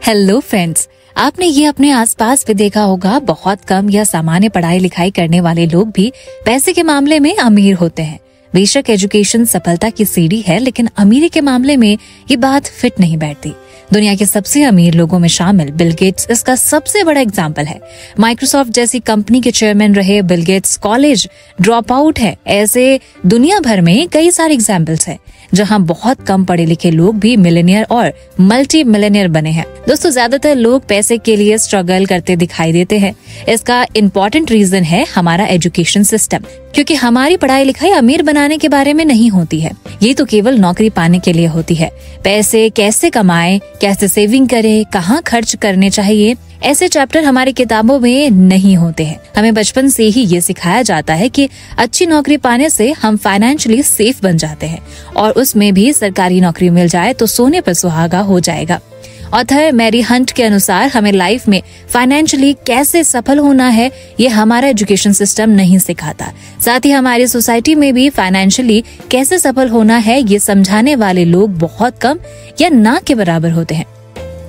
Hello friends, आपने ये अपने आसपास भी देखा होगा, बहुत कम या सामान्य पढ़ाई लिखाई करने वाले लोग भी पैसे के मामले में अमीर होते हैं। बेशक एजुकेशन सफलता की सीढ़ी है, लेकिन अमीरी के मामले में ये बात फिट नहीं बैठती। दुनिया के सबसे अमीर लोगों में शामिल बिल गेट्स इसका सबसे बड़ा एग्जाम्पल है। माइक्रोसॉफ्ट जैसी कंपनी के चेयरमैन रहे Bill Gates college drop out है। ऐसे दुनिया भर में कई सारे एग्जाम्पल्स हैं जहां बहुत कम पढ़े लिखे लोग भी मिलेनियर और मल्टी मिलेनियर बने हैं। दोस्तों, ज्यादातर लोग पैसे के लिए स्ट्रगल करते दिखाई देते हैं। इसका इम्पोर्टेंट रीजन है हमारा एजुकेशन सिस्टम, क्योंकि हमारी पढ़ाई लिखाई अमीर बनाने के बारे में नहीं होती है। ये तो केवल नौकरी पाने के लिए होती है। पैसे कैसे कमाएं, कैसे सेविंग करें, कहाँ खर्च करने चाहिए, ऐसे चैप्टर हमारी किताबों में नहीं होते हैं। हमें बचपन से ही ये सिखाया जाता है कि अच्छी नौकरी पाने से हम फाइनेंशियली सेफ बन जाते हैं, और उसमें भी सरकारी नौकरी मिल जाए तो सोने पर सुहागा हो जाएगा। ऑथर मैरी हंट के अनुसार हमें लाइफ में फाइनेंशियली कैसे सफल होना है, ये हमारा एजुकेशन सिस्टम नहीं सिखाता। साथ ही हमारी सोसाइटी में भी फाइनेंशियली कैसे सफल होना है, ये समझाने वाले लोग बहुत कम या ना के बराबर होते हैं।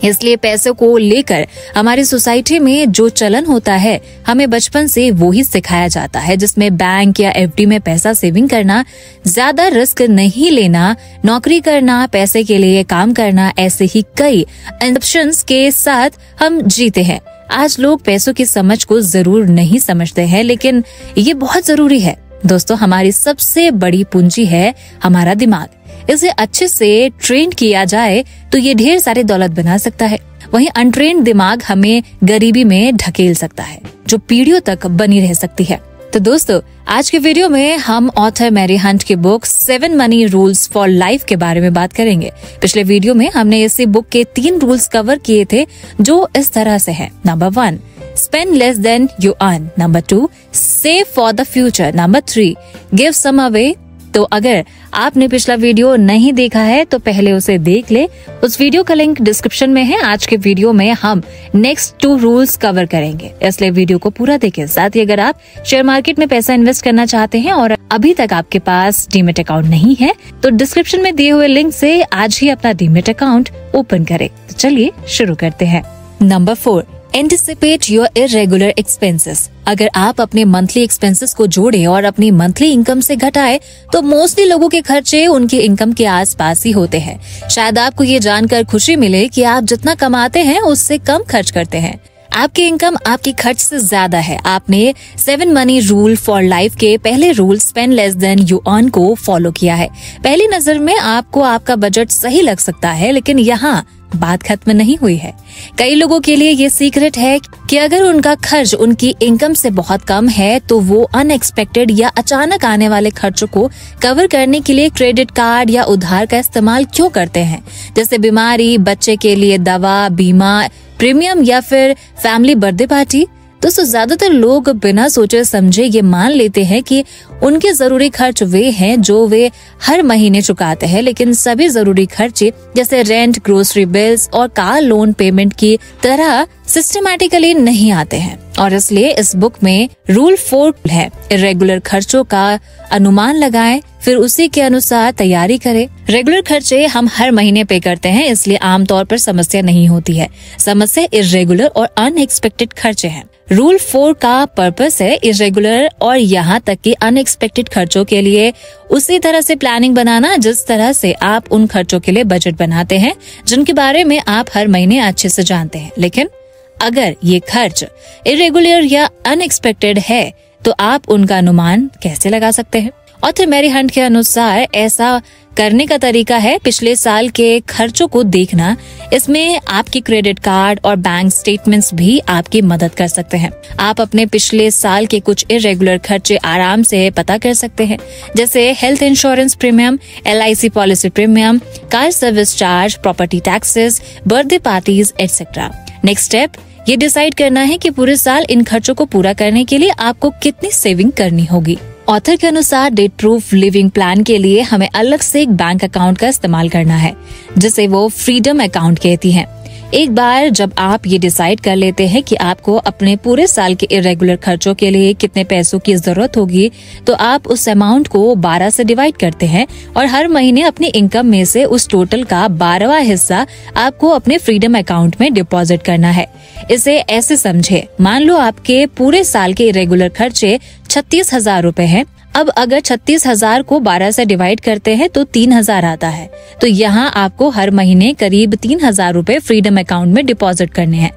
इसलिए पैसों को लेकर हमारी सोसाइटी में जो चलन होता है, हमें बचपन से वो ही सिखाया जाता है, जिसमें बैंक या एफडी में पैसा सेविंग करना, ज्यादा रिस्क नहीं लेना, नौकरी करना, पैसे के लिए काम करना, ऐसे ही कई ऑप्शंस के साथ हम जीते हैं। आज लोग पैसों की समझ को जरूर नहीं समझते हैं, लेकिन ये बहुत जरूरी है। दोस्तों, हमारी सबसे बड़ी पूंजी है हमारा दिमाग। इसे अच्छे से ट्रेन किया जाए तो ये ढेर सारे दौलत बना सकता है। वहीं अनट्रेन्ड दिमाग हमें गरीबी में ढकेल सकता है, जो पीढ़ियों तक बनी रह सकती है। तो दोस्तों, आज के वीडियो में हम ऑथर मैरी हंट की book 7 money rules for life के बारे में बात करेंगे। पिछले वीडियो में हमने इसी बुक के 3 रूल्स कवर किए थे, जो इस तरह से हैं। Number 1, spend less than you earn. Number 2, save for the future. Number 3, give some away. तो अगर आपने पिछला वीडियो नहीं देखा है तो पहले उसे देख ले। उस वीडियो का लिंक डिस्क्रिप्शन में है। आज के वीडियो में हम नेक्स्ट 2 रूल्स कवर करेंगे, इसलिए वीडियो को पूरा देखें। साथ ही अगर आप शेयर मार्केट में पैसा इन्वेस्ट करना चाहते हैं और अभी तक आपके पास डीमेट अकाउंट नहीं है, तो डिस्क्रिप्शन में दिए हुए लिंक से आज ही अपना डीमेट अकाउंट ओपन करें। तो चलिए शुरू करते हैं। Number 4, anticipate your irregular expenses. अगर आप अपने मंथली एक्सपेंसेस को जोड़ें और अपनी मंथली इनकम से घटाएं, तो मोस्टली लोगों के खर्चे उनकी इनकम के आसपास ही होते हैं। शायद आपको ये जानकर खुशी मिले कि आप जितना कमाते हैं उससे कम खर्च करते हैं। आपकी इनकम आपके खर्च से ज्यादा है। आपने 7 मनी रूल फॉर लाइफ के पहले rule spend less than you earn को फॉलो किया है। पहली नजर में आपको आपका बजट सही लग सकता है, लेकिन यहाँ बात खत्म नहीं हुई है। कई लोगों के लिए ये सीक्रेट है कि अगर उनका खर्च उनकी इनकम से बहुत कम है, तो वो अनएक्सपेक्टेड या अचानक आने वाले खर्चों को कवर करने के लिए क्रेडिट कार्ड या उधार का इस्तेमाल क्यों करते हैं, जैसे बीमारी, बच्चे के लिए दवा, बीमा, प्रीमियम या फिर फैमिली बर्थडे पार्टी। दोस्तों, ज्यादातर लोग बिना सोचे समझे ये मान लेते हैं कि उनके जरूरी खर्च वे हैं जो वे हर महीने चुकाते हैं, लेकिन सभी जरूरी खर्चे जैसे रेंट, ग्रोसरी बिल्स और कार लोन पेमेंट की तरह सिस्टमैटिकली नहीं आते हैं। और इसलिए इस बुक में रूल 4 है, इरेगुलर खर्चों का अनुमान लगाएं, फिर उसी के अनुसार तैयारी करें। रेगुलर खर्चे हम हर महीने पे करते हैं, इसलिए आमतौर पर समस्या नहीं होती है। समस्या इरेगुलर और अनएक्सपेक्टेड खर्चे हैं। रूल 4 का पर्पस है इरेगुलर और यहाँ तक कि अनएक्सपेक्टेड खर्चों के लिए उसी तरह से प्लानिंग बनाना जिस तरह से आप उन खर्चों के लिए बजट बनाते हैं, जिनके बारे में आप हर महीने अच्छे से जानते हैं। लेकिन अगर ये खर्च इरेगुलर या अनएक्सपेक्टेड है, तो आप उनका अनुमान कैसे लगा सकते हैं? ऑथर मैरी हंट के अनुसार ऐसा करने का तरीका है पिछले साल के खर्चों को देखना। इसमें आपकी क्रेडिट कार्ड और बैंक स्टेटमेंट्स भी आपकी मदद कर सकते हैं। आप अपने पिछले साल के कुछ इरेगुलर खर्चे आराम से पता कर सकते हैं, जैसे health insurance premium, LIC policy premium, car service charge, property taxes, birthday parties etcetera. Next step ये डिसाइड करना है कि पूरे साल इन खर्चों को पूरा करने के लिए आपको कितनी सेविंग करनी होगी। ऑथर के अनुसार डेट प्रूफ लिविंग प्लान के लिए हमें अलग से एक बैंक अकाउंट का इस्तेमाल करना है, जिसे वो फ्रीडम अकाउंट कहती हैं। एक बार जब आप ये डिसाइड कर लेते हैं कि आपको अपने पूरे साल के इरेगुलर खर्चों के लिए कितने पैसों की जरूरत होगी, तो आप उस अमाउंट को 12 से डिवाइड करते हैं और हर महीने अपनी इनकम में से उस टोटल का 12वां हिस्सा आपको अपने फ्रीडम अकाउंट में डिपॉजिट करना है। इसे ऐसे समझे, मान लो आपके पूरे साल के इरेगुलर खर्चे 36,000 रूपए हैं। अब अगर 36,000 को 12 से डिवाइड करते हैं तो 3,000 आता है। तो यहाँ आपको हर महीने करीब 3,000 रूपए फ्रीडम अकाउंट में डिपॉजिट करने हैं।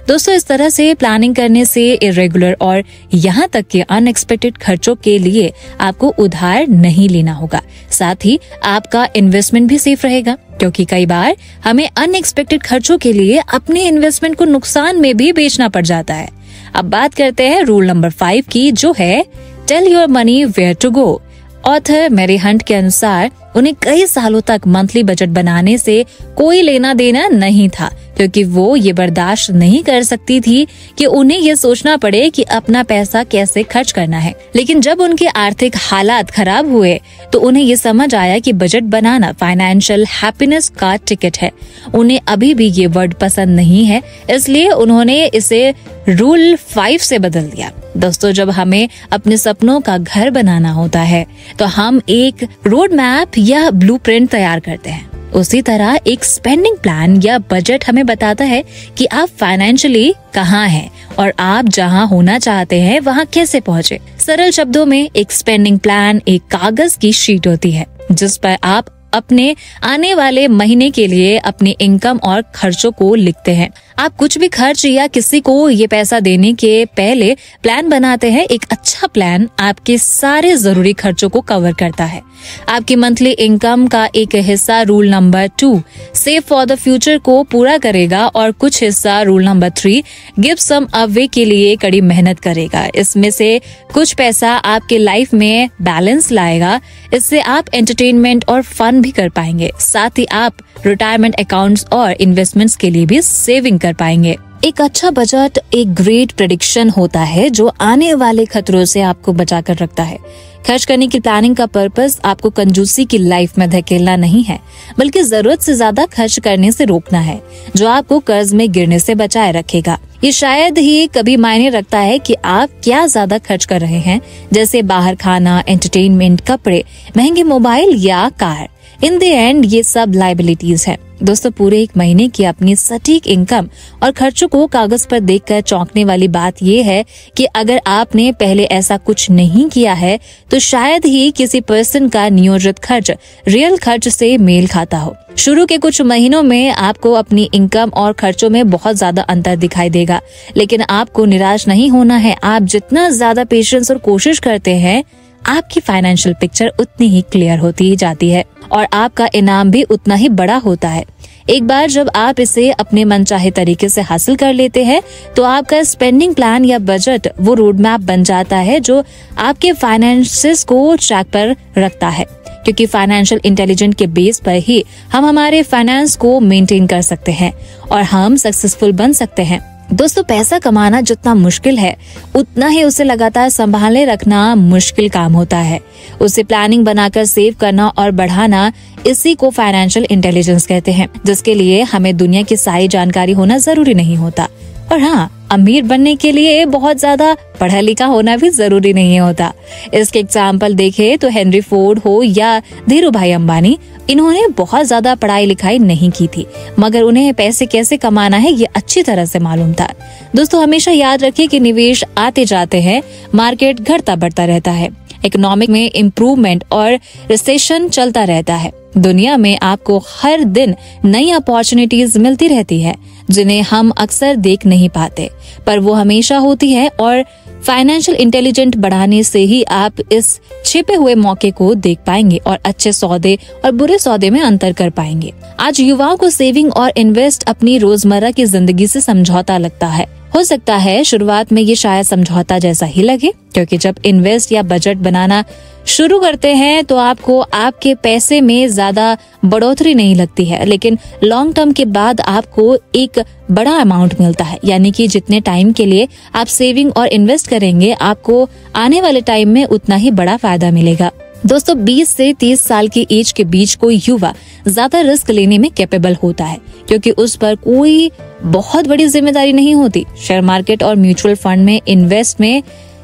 दोस्तों, इस तरह से प्लानिंग करने से इरेगुलर और यहाँ तक के अनएक्सपेक्टेड खर्चों के लिए आपको उधार नहीं लेना होगा। साथ ही आपका इन्वेस्टमेंट भी सेफ रहेगा, क्योंकि कई बार हमें अनएक्सपेक्टेड खर्चों के लिए अपने इन्वेस्टमेंट को नुकसान में भी बेचना पड़ जाता है। अब बात करते हैं रूल नंबर 5 की, जो है tell your money where to go. Author Mary Hunt के अनुसार उन्हें कई सालों तक मंथली बजट बनाने से कोई लेना देना नहीं था, क्योंकि वो ये बर्दाश्त नहीं कर सकती थी कि उन्हें ये सोचना पड़े कि अपना पैसा कैसे खर्च करना है। लेकिन जब उनके आर्थिक हालात खराब हुए तो उन्हें ये समझ आया कि बजट बनाना फाइनेंशियल हैप्पीनेस का टिकट है। उन्हें अभी भी ये वर्ड पसंद नहीं है, इसलिए उन्होंने इसे रूल 5 से बदल दिया। दोस्तों, जब हमें अपने सपनों का घर बनाना होता है तो हम एक रोड मैप या ब्लूप्रिंट तैयार करते हैं। उसी तरह एक स्पेंडिंग प्लान या बजट हमें बताता है कि आप फाइनेंशियली कहाँ हैं और आप जहाँ होना चाहते हैं वहाँ कैसे पहुँचे। सरल शब्दों में, एक स्पेंडिंग प्लान एक कागज की शीट होती है जिस पर आप अपने आने वाले महीने के लिए अपनी इनकम और खर्चों को लिखते हैं। आप कुछ भी खर्च या किसी को ये पैसा देने के पहले प्लान बनाते हैं। एक अच्छा प्लान आपके सारे जरूरी खर्चों को कवर करता है। आपकी मंथली इनकम का एक हिस्सा rule number 2 save for the future को पूरा करेगा और कुछ हिस्सा rule number 3 give some away के लिए कड़ी मेहनत करेगा। इसमें से कुछ पैसा आपके लाइफ में बैलेंस लाएगा। इससे आप एंटरटेनमेंट और फन भी कर पाएंगे। साथ ही आप रिटायरमेंट अकाउंट्स और इन्वेस्टमेंट्स के लिए भी सेविंग कर पाएंगे। एक अच्छा बजट एक ग्रेट प्रेडिक्शन होता है जो आने वाले खतरों से आपको बचा कर रखता है। खर्च करने की प्लानिंग का पर्पस आपको कंजूसी की लाइफ में धकेलना नहीं है, बल्कि जरूरत से ज्यादा खर्च करने से रोकना है, जो आपको कर्ज में गिरने से बचाए रखेगा। ये शायद ही कभी मायने रखता है कि आप क्या ज्यादा खर्च कर रहे हैं, जैसे बाहर खाना, एंटरटेनमेंट, कपड़े, महंगे मोबाइल या कार। इन द एंड ये सब लायबिलिटीज है। दोस्तों, पूरे एक महीने की अपनी सटीक इनकम और खर्चों को कागज पर देखकर चौंकने वाली बात ये है कि अगर आपने पहले ऐसा कुछ नहीं किया है तो शायद ही किसी पर्सन का नियोजित खर्च रियल खर्च से मेल खाता हो। शुरू के कुछ महीनों में आपको अपनी इनकम और खर्चों में बहुत ज्यादा अंतर दिखाई देगा, लेकिन आपको निराश नहीं होना है। आप जितना ज्यादा पेशेंस और कोशिश करते हैं, आपकी फाइनेंशियल पिक्चर उतनी ही क्लियर होती ही जाती है और आपका इनाम भी उतना ही बड़ा होता है। एक बार जब आप इसे अपने मनचाहे तरीके से हासिल कर लेते हैं तो आपका स्पेंडिंग प्लान या बजट वो रोड मैप बन जाता है जो आपके फाइनेंसेस को ट्रैक पर रखता है, क्योंकि फाइनेंशियल इंटेलिजेंस के बेस पर ही हम हमारे फाइनेंस को मेंटेन कर सकते हैं और हम सक्सेसफुल बन सकते हैं। दोस्तों, पैसा कमाना जितना मुश्किल है उतना ही उसे लगातार संभाले रखना मुश्किल काम होता है। उसे प्लानिंग बनाकर सेव करना और बढ़ाना, इसी को फाइनेंशियल इंटेलिजेंस कहते हैं, जिसके लिए हमें दुनिया की सारी जानकारी होना जरूरी नहीं होता। और हाँ, अमीर बनने के लिए बहुत ज्यादा पढ़ा लिखा होना भी जरूरी नहीं होता। इसके एग्जाम्पल देखे तो हेनरी फोर्ड हो या धीरू भाई अंबानी, इन्होंने बहुत ज्यादा पढ़ाई लिखाई नहीं की थी, मगर उन्हें पैसे कैसे कमाना है ये अच्छी तरह से मालूम था। दोस्तों, हमेशा याद रखिए कि निवेश आते जाते हैं, मार्केट घटता बढ़ता रहता है, इकोनॉमिक में इम्प्रूवमेंट और रिसेशन चलता रहता है। दुनिया में आपको हर दिन नई अपॉर्चुनिटीज मिलती रहती है जिन्हें हम अक्सर देख नहीं पाते, पर वो हमेशा होती है और फाइनेंशियल इंटेलिजेंट बढ़ाने से ही आप इस छिपे हुए मौके को देख पाएंगे और अच्छे सौदे और बुरे सौदे में अंतर कर पाएंगे। आज युवाओं को सेविंग और इन्वेस्ट अपनी रोजमर्रा की जिंदगी से समझौता लगता है। हो सकता है शुरुआत में ये शायद समझौता जैसा ही लगे, क्योंकि जब इन्वेस्ट या बजट बनाना शुरू करते हैं तो आपको आपके पैसे में ज्यादा बढ़ोतरी नहीं लगती है, लेकिन लॉन्ग टर्म के बाद आपको एक बड़ा अमाउंट मिलता है। यानी कि जितने टाइम के लिए आप सेविंग और इन्वेस्ट करेंगे, आपको आने वाले टाइम में उतना ही बड़ा फायदा मिलेगा। दोस्तों, 20 से 30 साल की एज के बीच कोई युवा ज्यादा रिस्क लेने में कैपेबल होता है, क्योंकि उस पर कोई बहुत बड़ी जिम्मेदारी नहीं होती। शेयर मार्केट और म्यूचुअल फंड में इन्वेस्ट में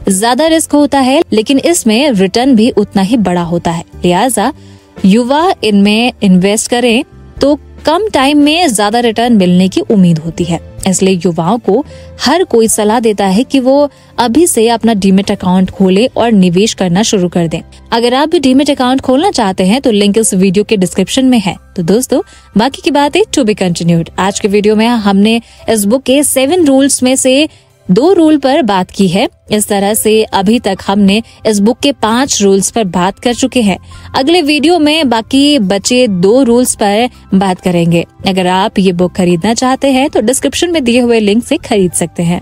ज्यादा रिस्क होता है, लेकिन इसमें रिटर्न भी उतना ही बड़ा होता है। लिहाजा युवा इनमें इन्वेस्ट करें तो कम टाइम में ज्यादा रिटर्न मिलने की उम्मीद होती है। इसलिए युवाओं को हर कोई सलाह देता है कि वो अभी से अपना डीमेट अकाउंट खोलें और निवेश करना शुरू कर दें। अगर आप भी डीमेट अकाउंट खोलना चाहते हैं तो लिंक इस वीडियो के डिस्क्रिप्शन में है। तो दोस्तों, बाकी की बातें टू बी कंटिन्यूड। आज के वीडियो में हमने इस बुक के 7 रूल्स में से 2 रूल पर बात की है। इस तरह से अभी तक हमने इस बुक के 5 रूल्स पर बात कर चुके हैं। अगले वीडियो में बाकी बचे 2 रूल्स पर बात करेंगे। अगर आप ये बुक खरीदना चाहते हैं तो डिस्क्रिप्शन में दिए हुए लिंक से खरीद सकते हैं।